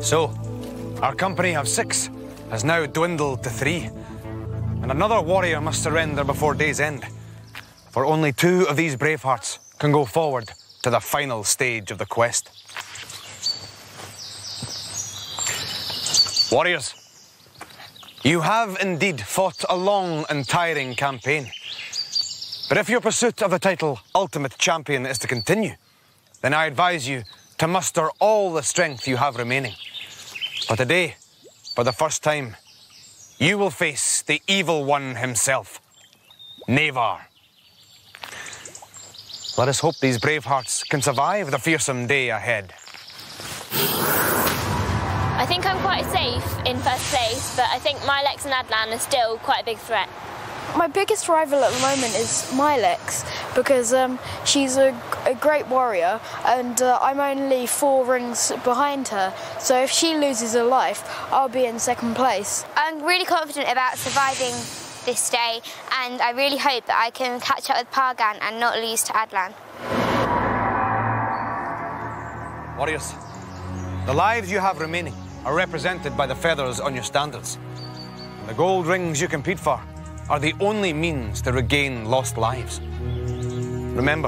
So, our company of 6 has now dwindled to 3. And another warrior must surrender before day's end. For only 2 of these bravehearts can go forward to the final stage of the quest. Warriors, you have indeed fought a long and tiring campaign. But if your pursuit of the title Ultimate Champion is to continue, then I advise you to muster all the strength you have remaining. For today, for the first time, you will face the evil one himself, Navar. Let us hope these brave hearts can survive the fearsome day ahead. I think I'm quite safe in first place, but I think Milex and Adlan are still quite a big threat. My biggest rival at the moment is Milex, because she's a great warrior and I'm only 4 rings behind her. So if she loses her life, I'll be in second place. I'm really confident about surviving this day, and I really hope that I can catch up with Pargan and not lose to Adlan. Warriors, the lives you have remaining are represented by the feathers on your standards. The gold rings you compete for are the only means to regain lost lives. Remember,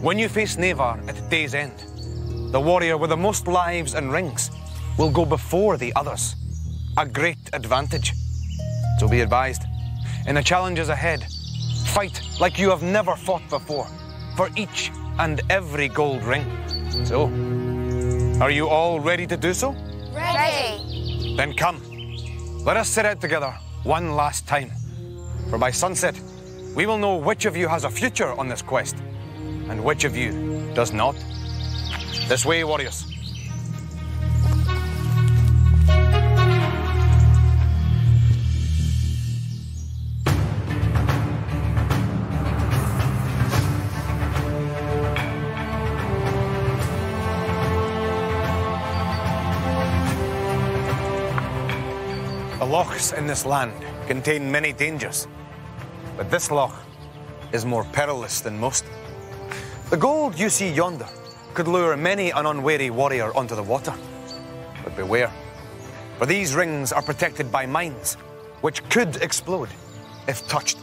when you face Navar at day's end, the warrior with the most lives and rings will go before the others. A great advantage. So be advised, in the challenges ahead, fight like you have never fought before, for each and every gold ring. So, are you all ready to do so? Ready. Then come, let us set out together one last time. For by sunset, we will know which of you has a future on this quest, and which of you does not. This way, warriors. The lochs in this land contain many dangers, but this loch is more perilous than most. The gold you see yonder could lure many an unwary warrior onto the water. But beware, for these rings are protected by mines, which could explode if touched.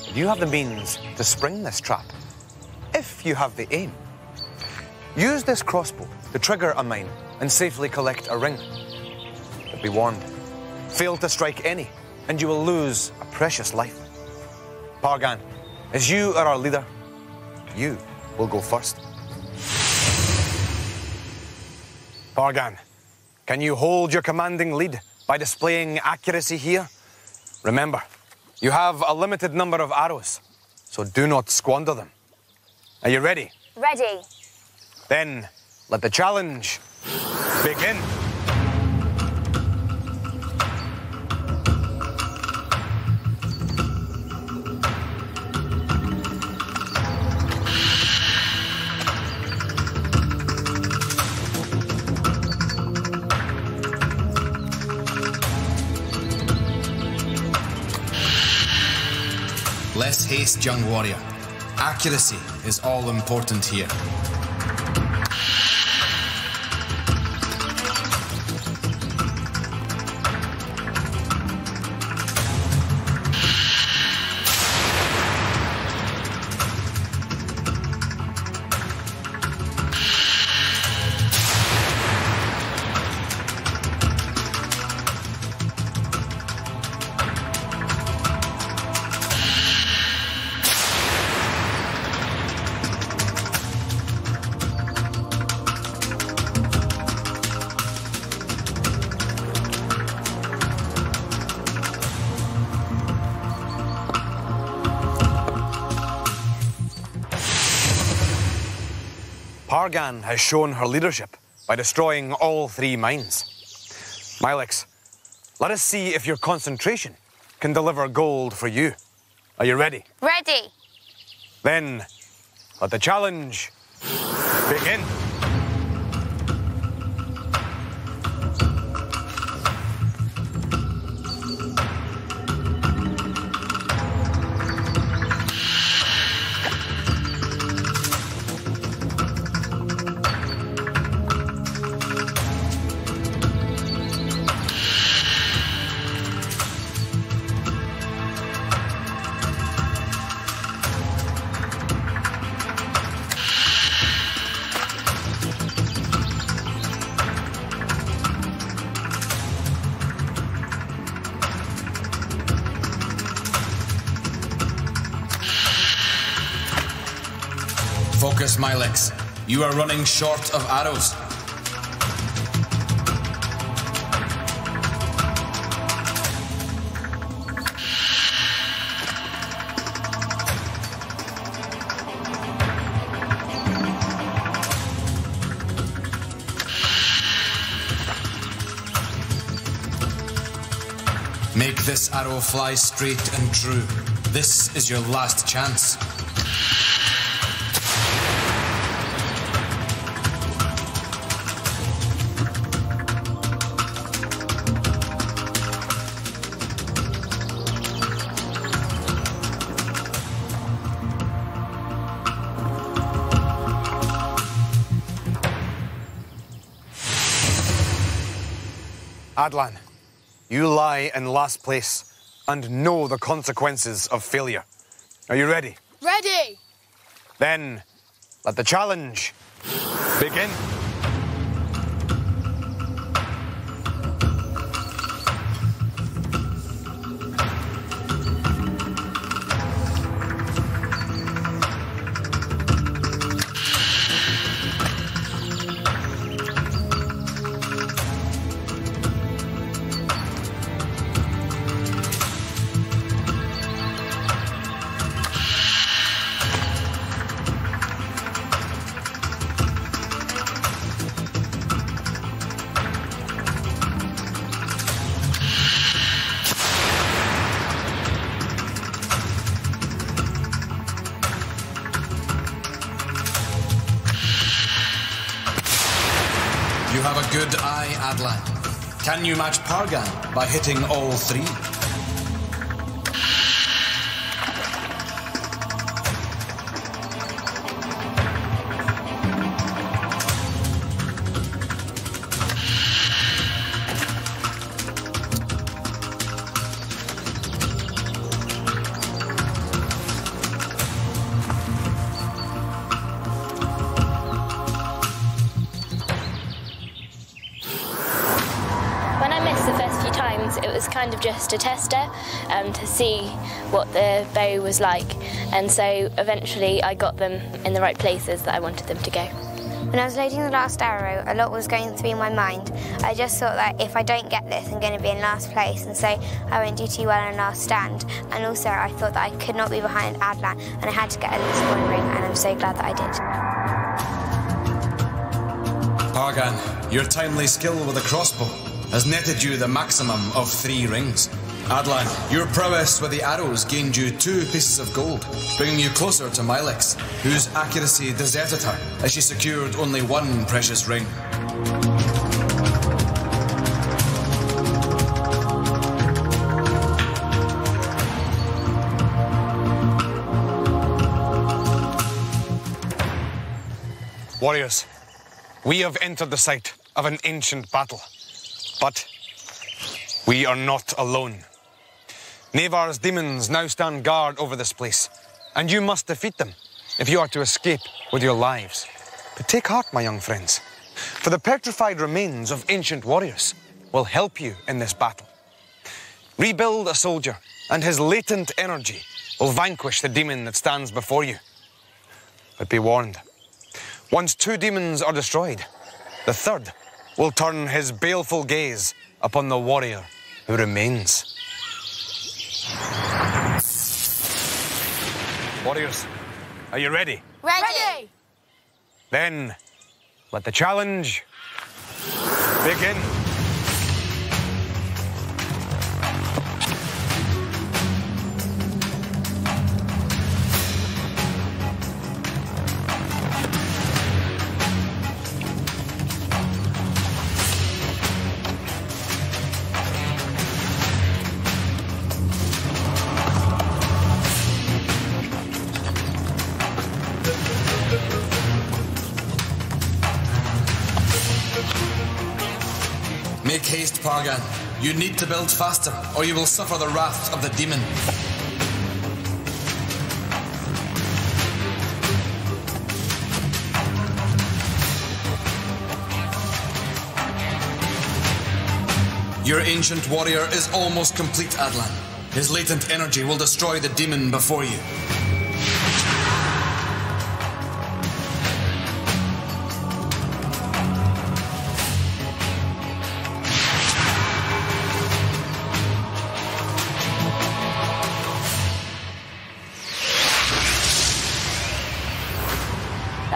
But you have the means to spring this trap, if you have the aim. Use this crossbow to trigger a mine and safely collect a ring. But be warned, fail to strike any, and you will lose a precious life. Pargan, as you are our leader, you will go first. Pargan, can you hold your commanding lead by displaying accuracy here? Remember, you have a limited number of arrows, so do not squander them. Are you ready? Ready. Then, let the challenge begin. Less haste, young warrior. Accuracy is all important here. Pargan has shown her leadership by destroying all 3 mines. Milex, let us see if your concentration can deliver gold for you. Are you ready? Ready. Then, let the challenge begin. Empress Milex. You are running short of arrows. Make this arrow fly straight and true. This is your last chance. Adlan, you lie in last place and know the consequences of failure. Are you ready? Ready! Then, let the challenge begin. You have a good eye, Adlan. Can you match Pargan by hitting all three? It was kind of just a tester to see what the bow was like, and so eventually I got them in the right places that I wanted them to go. When I was loading the last arrow, a lot was going through my mind. I just thought that if I don't get this, I'm going to be in last place, and so I won't do too well in last stand. And also I thought that I could not be behind Adlan, and I had to get at least one ring, and I'm so glad that I did. Pargan, your timely skill with a crossbow has netted you the maximum of 3 rings. Adlan, your prowess with the arrows gained you 2 pieces of gold, bringing you closer to Milex, whose accuracy deserted her as she secured only 1 precious ring. Warriors, we have entered the site of an ancient battle. But we are not alone. Nevar's demons now stand guard over this place, and you must defeat them if you are to escape with your lives. But take heart, my young friends, for the petrified remains of ancient warriors will help you in this battle. Rebuild a soldier, and his latent energy will vanquish the demon that stands before you. But be warned, once 2 demons are destroyed, the third will turn his baleful gaze upon the warrior who remains. Warriors, are you ready? Ready! Then, let the challenge begin. Make haste, Pargan. You need to build faster, or you will suffer the wrath of the demon. Your ancient warrior is almost complete, Adlan. His latent energy will destroy the demon before you.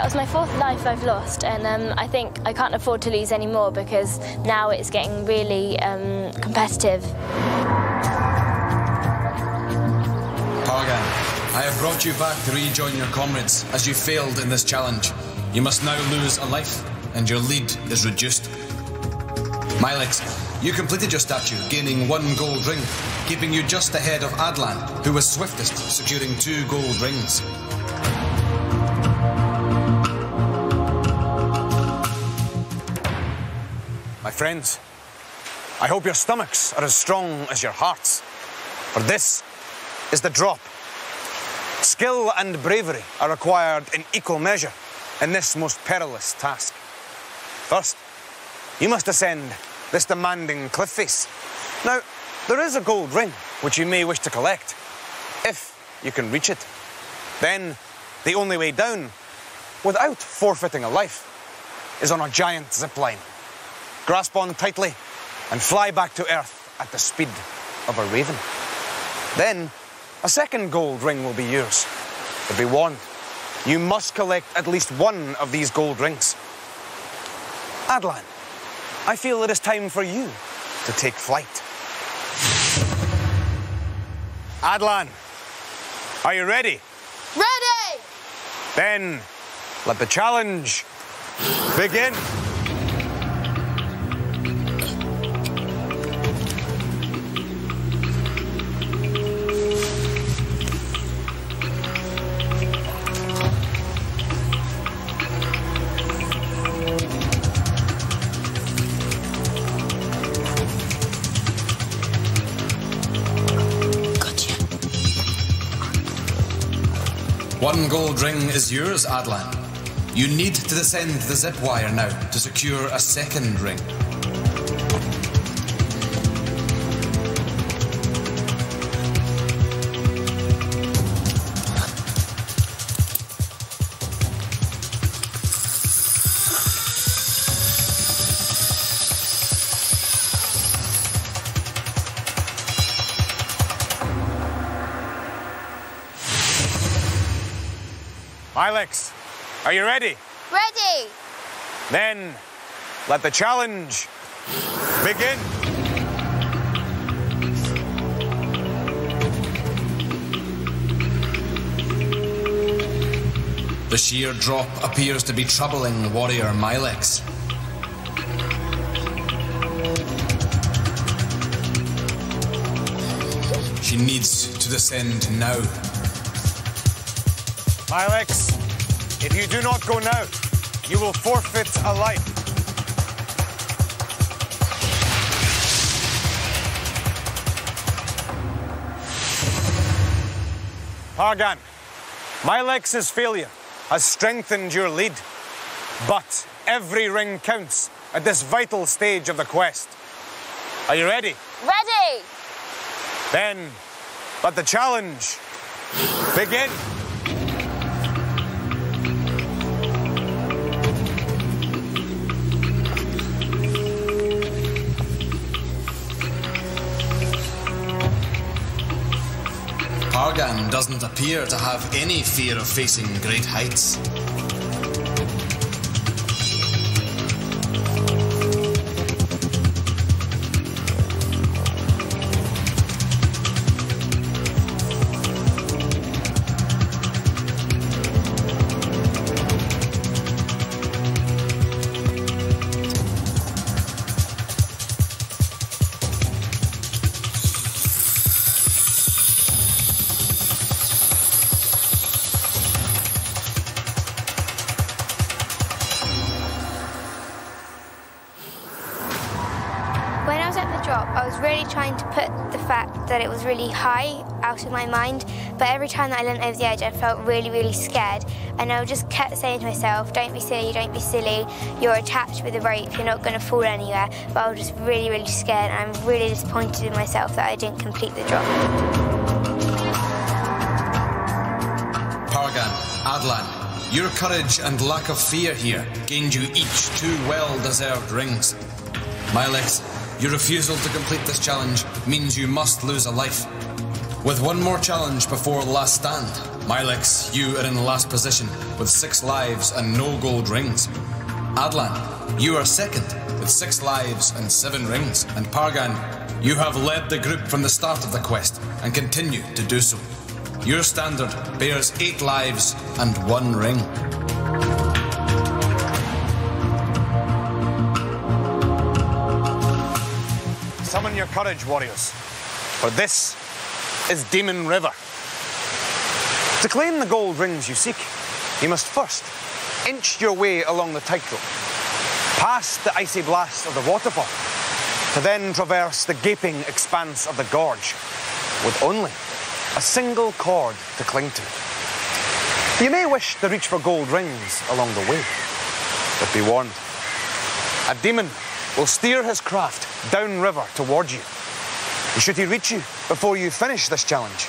was my 4th life I've lost, and I think I can't afford to lose any more because now it's getting really competitive. Pargan, I have brought you back to rejoin your comrades as you failed in this challenge. You must now lose a life, and your lead is reduced. Milex, you completed your statue, gaining 1 gold ring, keeping you just ahead of Adlan, who was swiftest, securing 2 gold rings. My friends, I hope your stomachs are as strong as your hearts, for this is the drop. Skill and bravery are required in equal measure in this most perilous task. First, you must ascend this demanding cliff face. Now, there is a gold ring which you may wish to collect, if you can reach it. Then, the only way down, without forfeiting a life, is on a giant zip line. Grasp on tightly and fly back to Earth at the speed of a raven. Then, a second gold ring will be yours. But be warned, you must collect at least 1 of these gold rings. Adlan, I feel it is time for you to take flight. Adlan, are you ready? Ready! Then, let the challenge begin. One gold ring is yours, Adlan. You need to descend the zip wire now to secure a second ring. Milex, are you ready? Ready! Then, let the challenge begin. The sheer drop appears to be troubling warrior Milex. She needs to descend now. Milex, if you do not go now, you will forfeit a life. Pargan, Milex's failure has strengthened your lead, but every ring counts at this vital stage of the quest. Are you ready? Ready! Then, let the challenge begin. Pargan doesn't appear to have any fear of facing great heights. When I was at the drop, I was really trying to put the fact that it was really high out of my mind, but every time that I leant over the edge, I felt really, really scared. And I just kept saying to myself, don't be silly, don't be silly. You're attached with a rope, you're not going to fall anywhere. But I was just really, really scared, and I'm really disappointed in myself that I didn't complete the drop. Pargan, Adlan, your courage and lack of fear here gained you each 2 well-deserved rings. Milex, your refusal to complete this challenge means you must lose a life. With one more challenge before the last stand, Milex, you are in last position with 6 lives and no gold rings. Adlan, you are second with 6 lives and 7 rings. And Pargan, you have led the group from the start of the quest and continue to do so. Your standard bears 8 lives and 1 ring. Summon your courage, warriors, for this is Demon River. To claim the gold rings you seek, you must first inch your way along the tightrope, past the icy blast of the waterfall, to then traverse the gaping expanse of the gorge, with only a single cord to cling to. You may wish to reach for gold rings along the way, but be warned, a demon will steer his craft downriver towards you. And should he reach you before you finish this challenge,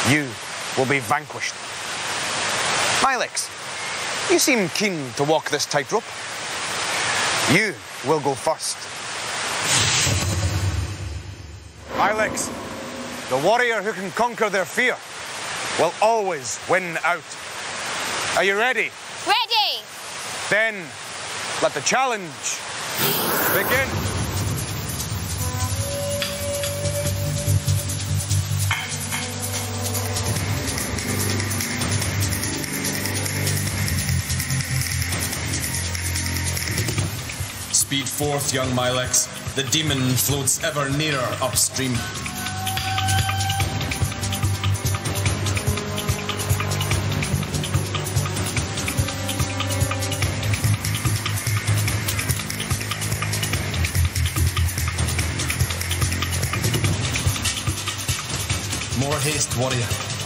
you will be vanquished. Milex, you seem keen to walk this tightrope. You will go first. Milex, the warrior who can conquer their fear will always win out. Are you ready? Ready! Then let the challenge begin. Speed forth, young Milex. The demon floats ever nearer upstream. More haste, warrior.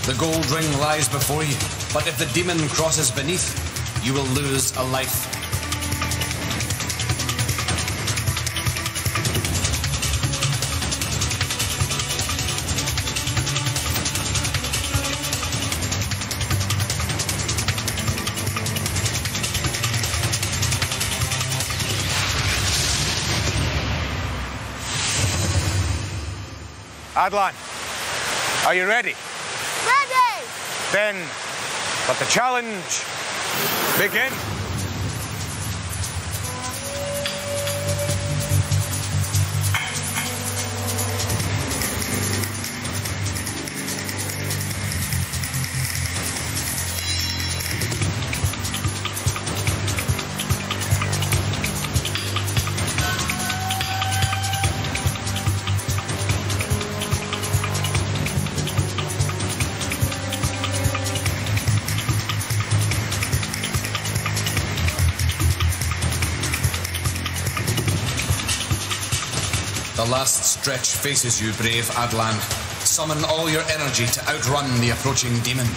The gold ring lies before you, but if the demon crosses beneath, you will lose a life. Adlan, are you ready? Ready! Then let the challenge begin. The last stretch faces you, brave Adlan. Summon all your energy to outrun the approaching demon.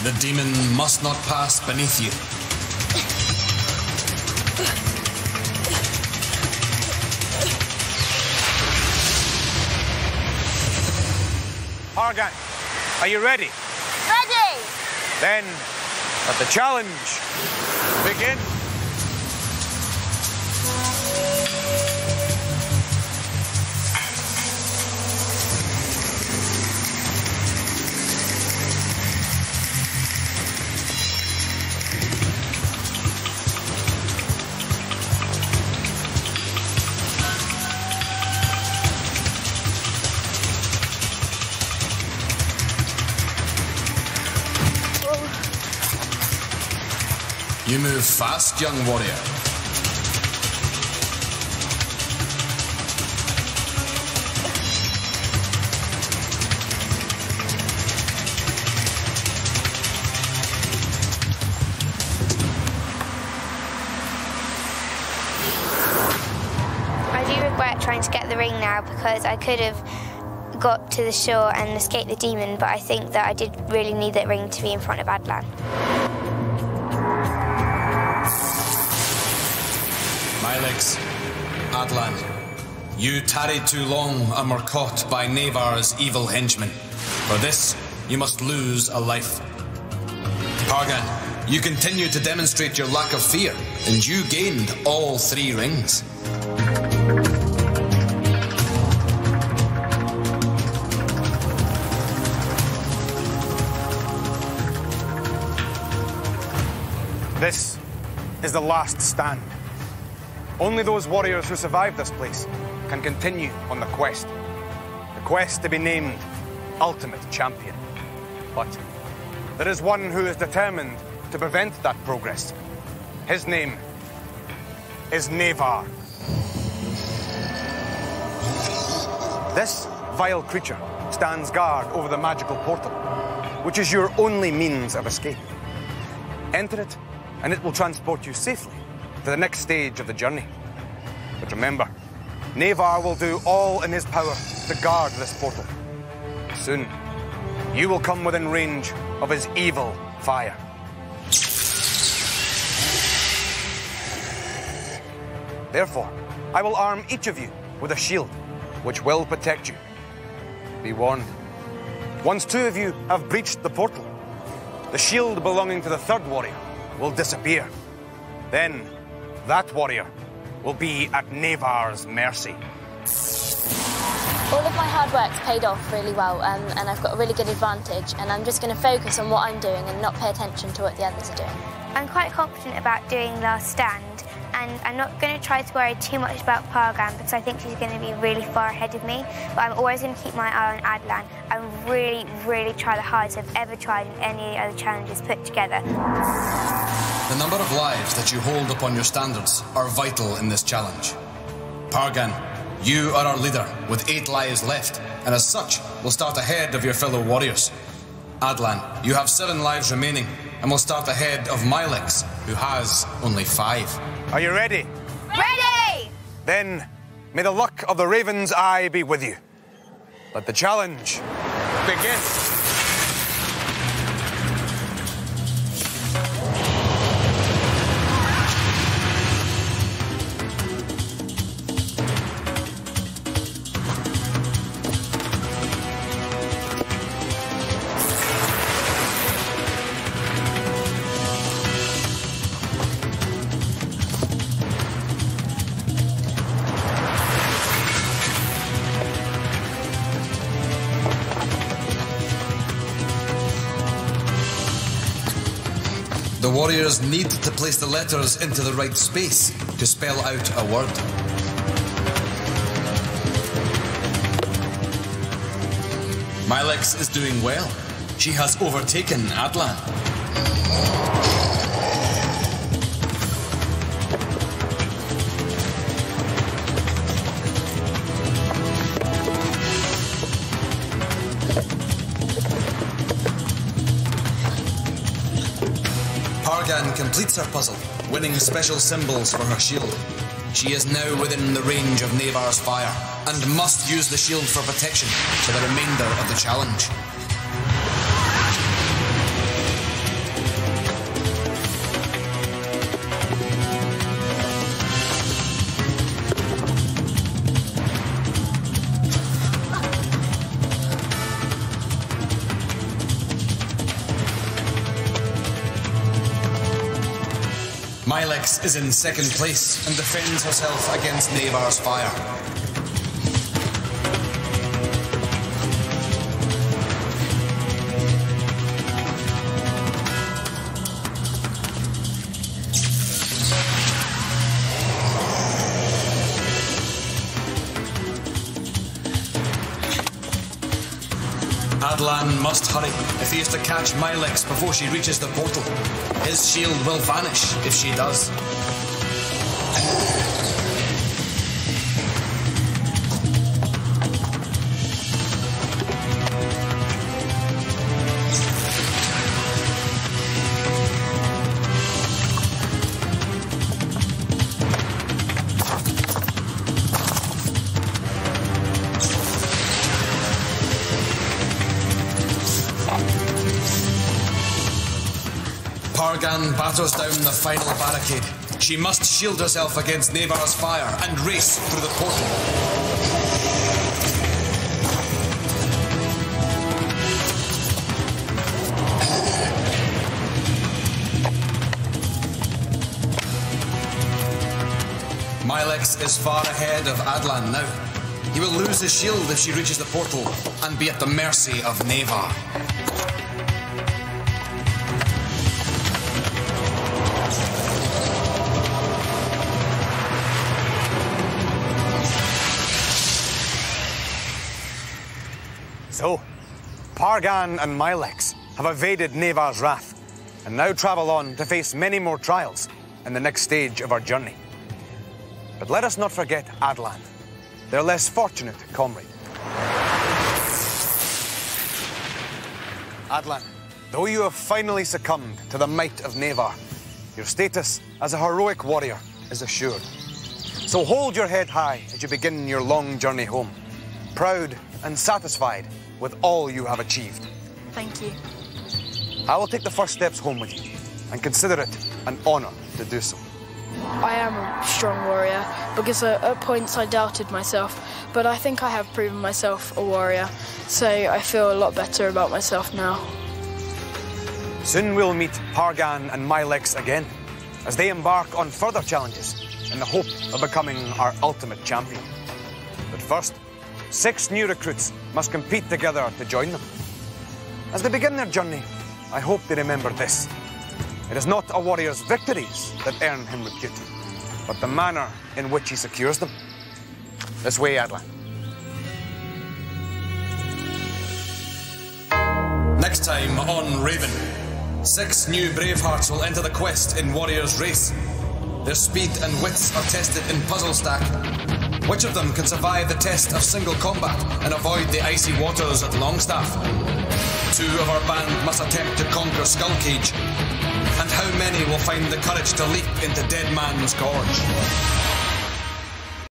The demon must not pass beneath you. Pargan, are you ready? Ready! Then let the challenge begin. You move fast, young warrior. I do regret trying to get the ring now because I could have got to the shore and escaped the demon, but I think that I did really need that ring to be in front of Adlan. Milex, Adlan, you tarried too long and were caught by Navar's evil henchmen. For this, you must lose a life. Pargan, you continue to demonstrate your lack of fear, and you gained all 3 rings. This is the last stand. Only those warriors who survive this place can continue on the quest. The quest to be named Ultimate Champion. But there is one who is determined to prevent that progress. His name is Navar. This vile creature stands guard over the magical portal, which is your only means of escape. Enter it, and it will transport you safely to the next stage of the journey. But remember, Navar will do all in his power to guard this portal. Soon, you will come within range of his evil fire. Therefore, I will arm each of you with a shield, which will protect you. Be warned, once two of you have breached the portal, the shield belonging to the third warrior will disappear. Then, that warrior will be at Navar's mercy. All of my hard work's paid off really well, and I've got a really good advantage, and I'm just going to focus on what I'm doing and not pay attention to what the others are doing. I'm quite confident about doing Last Stand, and I'm not going to try to worry too much about Pargan because I think she's going to be really far ahead of me, but I'm always going to keep my eye on Adlan and really, really try the hardest I've ever tried in any other challenges put together. The number of lives that you hold upon your standards are vital in this challenge. Pargan, you are our leader with 8 lives left, and as such, will start ahead of your fellow warriors. Adlan, you have 7 lives remaining, and will start ahead of Milex, who has only 5. Are you ready? Ready! Then, may the luck of the Raven's Eye be with you. Let the challenge begin. The warriors need to place the letters into the right space to spell out a word. Milex is doing well. She has overtaken Adlan. Pargan completes her puzzle, winning special symbols for her shield. She is now within the range of Navar's fire, and must use the shield for protection for the remainder of the challenge. Milex is in second place and defends herself against Navar's fire. Adlan must hurry if he is to catch Milex before she reaches the portal. His shield will vanish if she does. Pargan batters down the final barricade. She must shield herself against Navar's fire and race through the portal. Milex Mylix is far ahead of Adlan now. He will lose his shield if she reaches the portal and be at the mercy of Navar. So, Pargan and Mylix have evaded Navar's wrath and now travel on to face many more trials in the next stage of our journey. But let us not forget Adlan, their less fortunate comrade. Adlan, though you have finally succumbed to the might of Navar, your status as a heroic warrior is assured. So hold your head high as you begin your long journey home, proud and satisfied with all you have achieved. Thank you. I will take the first steps home with you and consider it an honour to do so. I am a strong warrior because at points I doubted myself, but I think I have proven myself a warrior, so I feel a lot better about myself now. Soon we'll meet Pargan and Mylix again as they embark on further challenges in the hope of becoming our ultimate champion. But first, 6 new recruits must compete together to join them. As they begin their journey, I hope they remember this. It is not a warrior's victories that earn him repute, but the manner in which he secures them. This way, Adlan. Next time on Raven, 6 new Bravehearts will enter the quest in Warrior's Race. Their speed and wits are tested in Puzzle Stack. Which of them can survive the test of single combat and avoid the icy waters at Longstaff? 2 of our band must attempt to conquer Skull Cage. And how many will find the courage to leap into Dead Man's Gorge?